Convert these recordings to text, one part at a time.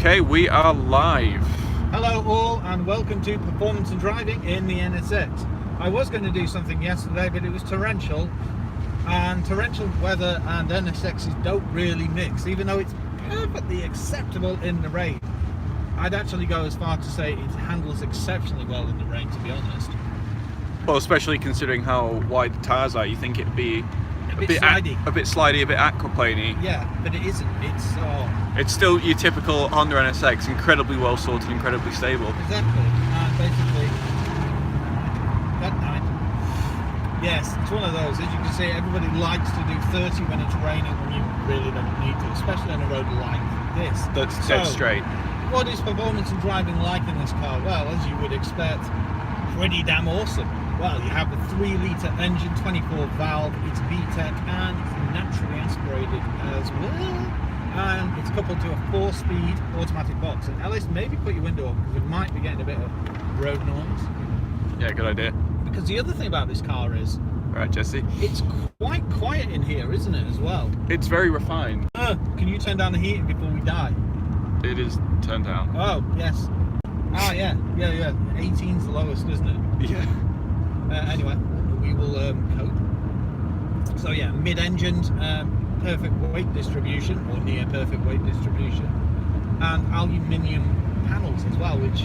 Okay, we are live. Hello all and welcome to Performance and Driving in the NSX. I was going to do something yesterday, but it was torrential, and torrential weather and NSXs don't really mix, even though it's perfectly acceptable in the rain. I'd actually go as far to say it handles exceptionally well in the rain, to be honest. Well, especially considering how wide the tires are, you think it'd be a bit slidey, a bit aquaplaney. Yeah, but it isn't. It's still your typical Honda NSX, incredibly well sorted, incredibly stable. Exactly. And basically, that night, yes, it's one of those. As you can see, everybody likes to do 30 when it's raining when you really don't need to, especially on a road like this. That's dead straight. What is performance and driving like in this car? Well, as you would expect, pretty damn awesome. Well, you have a 3-litre engine, 24 valve, it's VTEC, and it's naturally aspirated as well. And it's coupled to a 4-speed automatic box. And Ellis, maybe put your window up because we might be getting a bit of road noise. Yeah, good idea. Because the other thing about this car is, right, Jesse, it's quite quiet in here, isn't it, as well? It's very refined. Can you turn down the heating before we die? It is turned down. Oh, yes. Ah, yeah. 18's the lowest, isn't it? Yeah. Anyway, we will cope. So yeah, mid-engined, perfect weight distribution, or near perfect weight distribution, and aluminium panels as well, which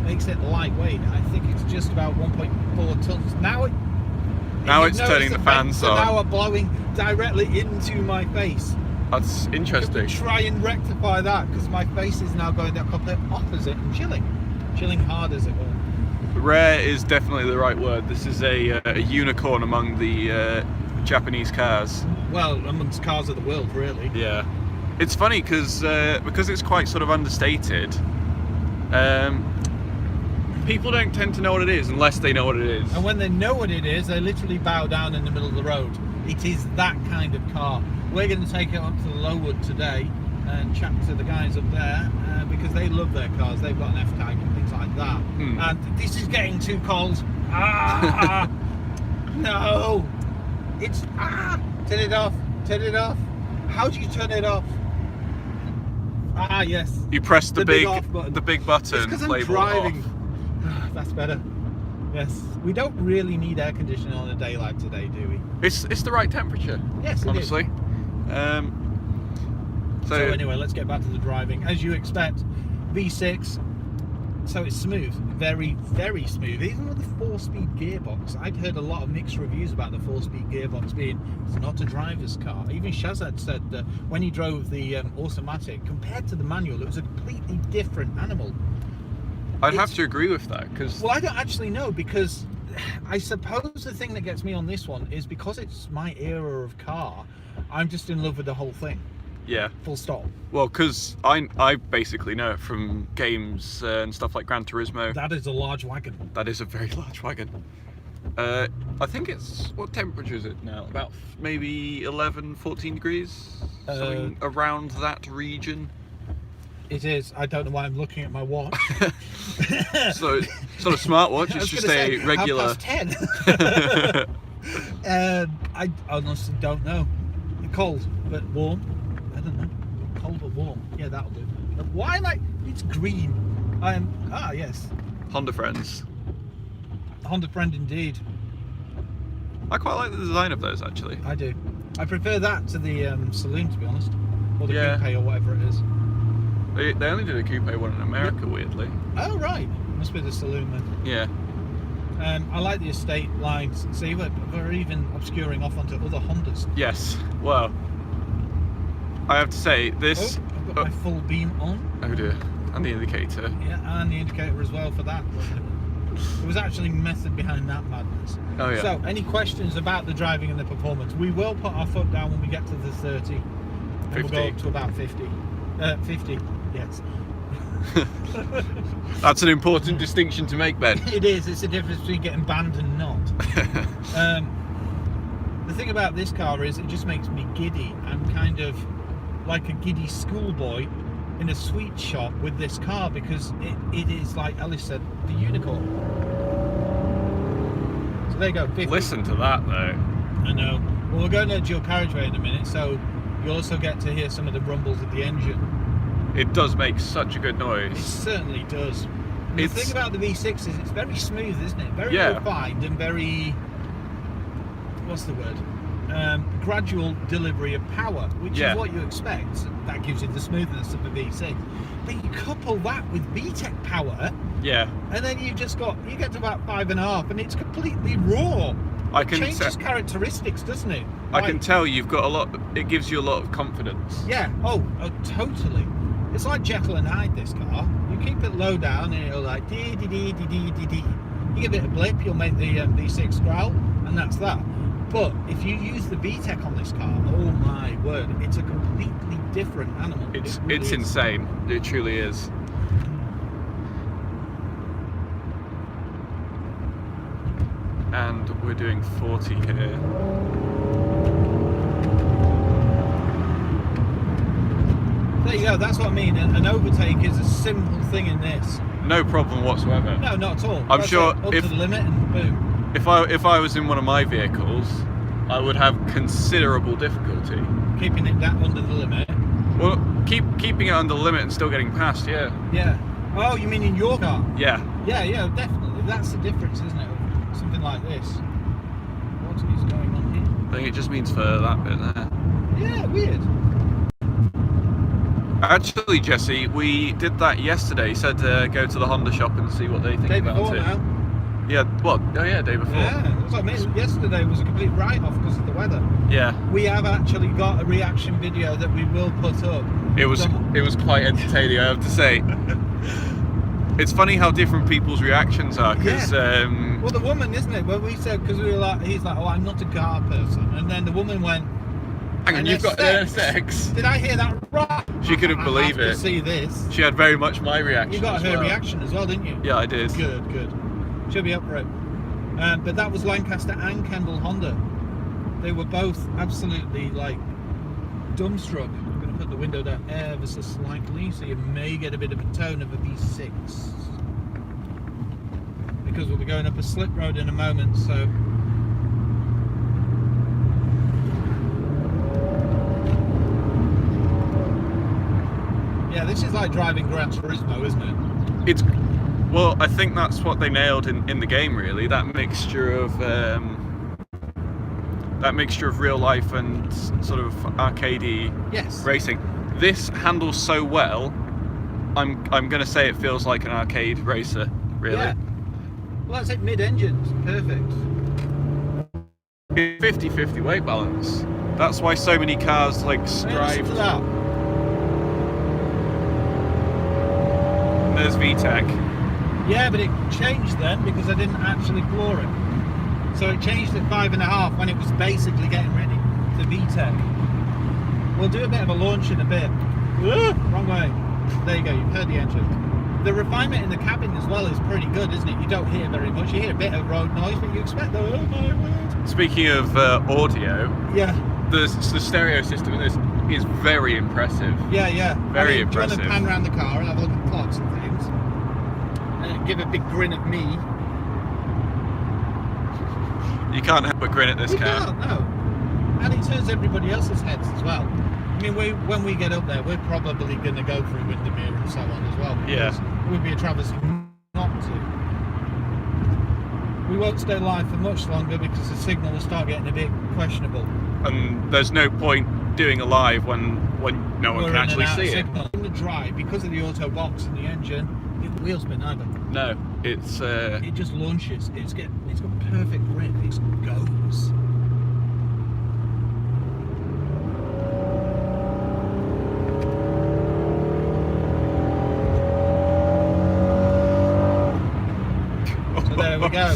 makes it lightweight. I think it's just about 1.4 tons. Now it's turning the fans on. Now are blowing directly into my face. That's interesting. Try and rectify that, because my face is now going the complete opposite and chilling hard as it were. Rare is definitely the right word. This is a unicorn among the Japanese cars. Well, amongst cars of the world, really. Yeah. It's funny because it's quite sort of understated. People don't tend to know what it is unless they know what it is. And when they know what it is, they literally bow down in the middle of the road. It is that kind of car. We're going to take it up to the Lowood today and chat to the guys up there because they love their cars. They've got an F-Type and things like that. And this is getting too cold. No. It's turn it off. How do you turn it off? Yes. You press the big button. The big button. It's because I'm driving. That's better. Yes. We don't really need air conditioning on a day like today, do we? It's the right temperature. Yes, it honestly. Is. So anyway, let's get back to the driving. As you expect, V6. So it's smooth, very, very smooth. Even with the 4-speed gearbox, I'd heard a lot of mixed reviews about the 4-speed gearbox being it's not a driver's car. Even Shazad said that when he drove the automatic, compared to the manual, it was a completely different animal. I'd have to agree with that because. Well, I don't actually know, because I suppose the thing that gets me on this one is because it's my era of car. I'm just in love with the whole thing. Yeah. Full stop. Well, because I basically know it from games and stuff like Gran Turismo. That is a large wagon. That is a very large wagon. I think it's, what temperature is it now? About maybe 11, 14 degrees? Something around that region. It is. I don't know why I'm looking at my watch. So it's not a smartwatch, it's just a regular. 10. I honestly don't know. Cold, but warm. I don't know. Cold but warm. Yeah, that'll do. Why am I? It's green. Yes. Honda friends. Honda friend indeed. I quite like the design of those actually. I do. I prefer that to the saloon, to be honest, or the coupe or whatever it is. They only did a coupe one in America, weirdly. Oh right, must be the saloon then. Yeah. I like the estate lines. See, we're even obscuring off onto other Hondas. Yes. Well, I have to say this. I've got my full beam on. Oh dear. And the indicator. Yeah, and the indicator as well for that. There was actually method behind that madness. Oh yeah. So, any questions about the driving and the performance? We will put our foot down when we get to the 30. And 50. we'll go up to about 50. 50. Yes. That's an important distinction to make, Ben. It is. It's the difference between getting banned and not. The thing about this car is it just makes me giddy. I'm kind of like a giddy schoolboy in a sweet shop with this car because it is, like Ellis said, the unicorn. So there you go. 50. Listen to that though. I know. Well, we're going to dual carriageway in a minute, so you also get to hear some of the rumbles of the engine. It does make such a good It noise. certainly does. And the thing about the V6 is it's very smooth, isn't it? Very refined and very, what's the word? Gradual delivery of power, which is what you expect. That gives you the smoothness of the V6. But you couple that with VTEC power, and then you get to about 5.5, and it's completely raw. It changes characteristics, doesn't it? I can tell you've got a lot. It gives you a lot of confidence. Yeah. Oh, totally. It's like Jekyll and Hyde. This car. You keep it low down, and it'll like dee dee dee dee dee dee dee. You give it a blip, you'll make the V6 growl, and that's that. But if you use the VTEC on this car, oh my word, it's a completely different animal. It's insane. It truly is. And we're doing 40 here. There you go, that's what I mean. An overtake is a simple thing in this. No problem whatsoever. No, not at all. I'm sure up to the limit and boom. If I was in one of my vehicles, I would have considerable difficulty. Keeping it down under the limit? Well, keeping it under the limit and still getting past, yeah. Yeah. Oh, you mean in your car? Yeah. Yeah, definitely. That's the difference, isn't it? Something like this. What is going on here? I think it just means for that bit there. Yeah, weird. Actually, Jesse, we did that yesterday. You said go to the Honda shop and see what they think about it. Now. Yeah, well, day before. Yeah, that's what I mean. Yesterday was a complete write-off because of the weather. Yeah. We have actually got a reaction video that we will put up. It was quite entertaining, I have to say. It's funny how different people's reactions are, because... well, the woman, isn't it? Well, we said, because we were like, he's like, oh, I'm not a car person. And then the woman went... Hang on, you've got an NSX. Did I hear that right? She couldn't believe it. To see this. She had very much my reaction. You got her reaction as well, didn't you? Yeah, I did. Good. She'll be up for it. But that was Lancaster and Kendall Honda. They were both absolutely like dumbstruck. I'm going to put the window down ever so slightly, so you may get a bit of a tone of a V6. Because we'll be going up a slip road in a moment, so... Yeah, this is like driving Gran Turismo, isn't it? Well, I think that's what they nailed in the game, really. That mixture of real life and sort of arcadey racing. This handles so well. I'm gonna say it feels like an arcade racer, really. Yeah. Well, that's it. Mid-engine, perfect. 50-50 weight balance. That's why so many cars like strive. To that. There's VTEC. Yeah, but it changed then because I didn't actually floor it. So it changed at 5.5 when it was basically getting ready to VTEC. We'll do a bit of a launch in a bit. Wrong way. There you go, you've heard the engine. The refinement in the cabin as well is pretty good, isn't it? You don't hear very much. You hear a bit of road noise, but you expect the oh my word. Speaking of audio, the stereo system in this is very impressive. Yeah. Very impressive. Do you want to pan around the car and have a look at the clocks and things? And give a big grin at me. You can't help but grin at this car. You can't, no. And it turns everybody else's heads as well. I mean, when we get up there, we're probably going to go through Windermere and so on as well. Yeah. It would be a travesty not to. We won't stay live for much longer because the signal will start getting a bit questionable. And there's no point doing a live when no one can actually see it. In the drive, because of the auto box and the engine, the wheel spin either. No, it's it just launches. It's got perfect grip. It goes. So there we go.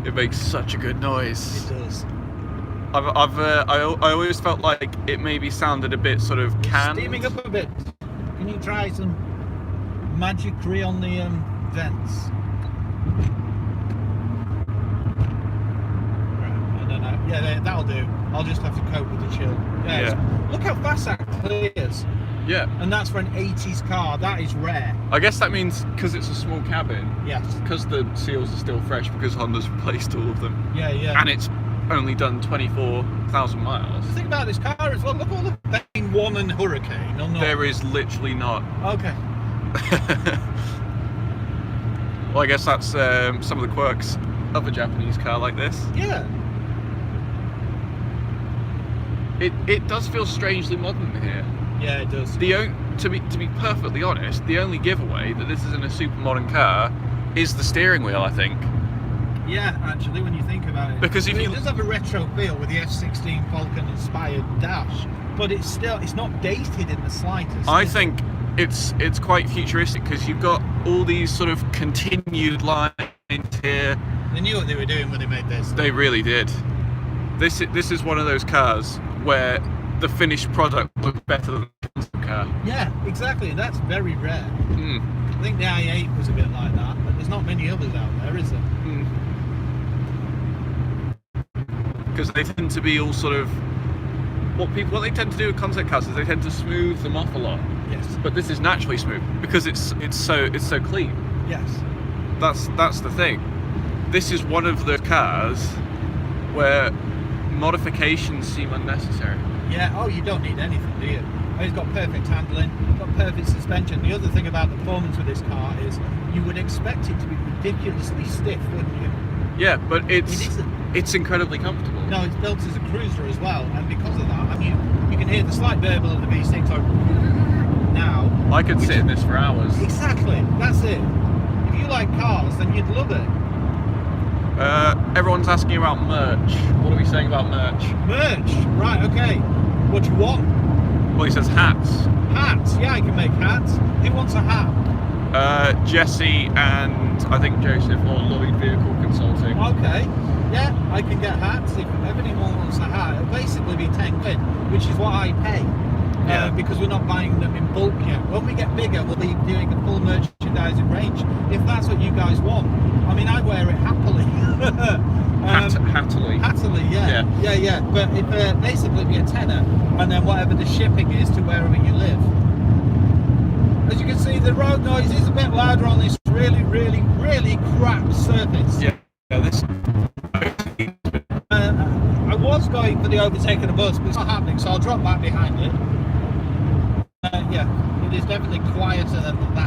It makes such a good noise. It does. I always felt like it maybe sounded a bit sort of canned. Steaming up a bit. Can you try some magicry on the vents? I don't know. Yeah, that'll do. I'll just have to cope with the chill. Yeah. Look how fast that clears. Yeah. And that's for an 80s car. That is rare. I guess that means because it's a small cabin. Yes. Because the seals are still fresh because Honda's replaced all of them. Yeah. And it's only done 24,000 miles. The thing about this car as well, look at all the vein one in Hurricane, or not? There is literally not. Okay. Well, I guess that's some of the quirks of a Japanese car like this. Yeah. It does feel strangely modern here. Yeah, it does. To be perfectly honest, the only giveaway that this isn't a super modern car is the steering wheel, I think. Yeah, actually, when you think about it. Because it does have a retro feel with the F16 Falcon inspired dash, but it's not dated in the slightest. I think it's quite futuristic because you've got all these sort of continued lines here. They knew what they were doing when they made this. They really did. This is one of those cars where the finished product looks better than the concept car. Yeah, exactly. That's very rare. Mm. I think the i8 was a bit like that, but there's not many others out there, is there? Because they tend to be all sort of what they tend to do with concept cars is they tend to smooth them off a lot. Yes. But this is naturally smooth because it's so clean. Yes. That's the thing. This is one of the cars where modifications seem unnecessary. Yeah, oh, you don't need anything, do you? Oh, it's got perfect handling, got perfect suspension. The other thing about the performance with this car is you would expect it to be ridiculously stiff, wouldn't you? Yeah, but It isn't. It's incredibly comfortable. No, it's built as a cruiser as well, and because of that, I mean, you can hear the slight burble of the V6 now. I could sit in this for hours. Exactly, that's it. If you like cars, then you'd love it. Everyone's asking about merch. What are we saying about merch? Merch, right, okay. What do you want? Well, he says hats. Hats, yeah, I can make hats. Who wants a hat? Jesse and I think Joseph or Lloyd Vehicle Consulting. Okay, yeah, I can get hats. If anyone wants a hat, it'll basically be 10 quid, which is what I pay. Because we're not buying them in bulk yet. When we get bigger, we'll be doing a full merchandising range, if that's what you guys want. I mean, I wear it happily. Hattily. Hattily, yeah. But it basically be a tenner, and then whatever the shipping is to wherever you live. As you can see, the road noise is a bit louder on this really, really, really crap surface. Yeah, this. I was going for the overtaking a bus, but it's not happening, so I'll drop back behind it. Yeah, it is definitely quieter than that.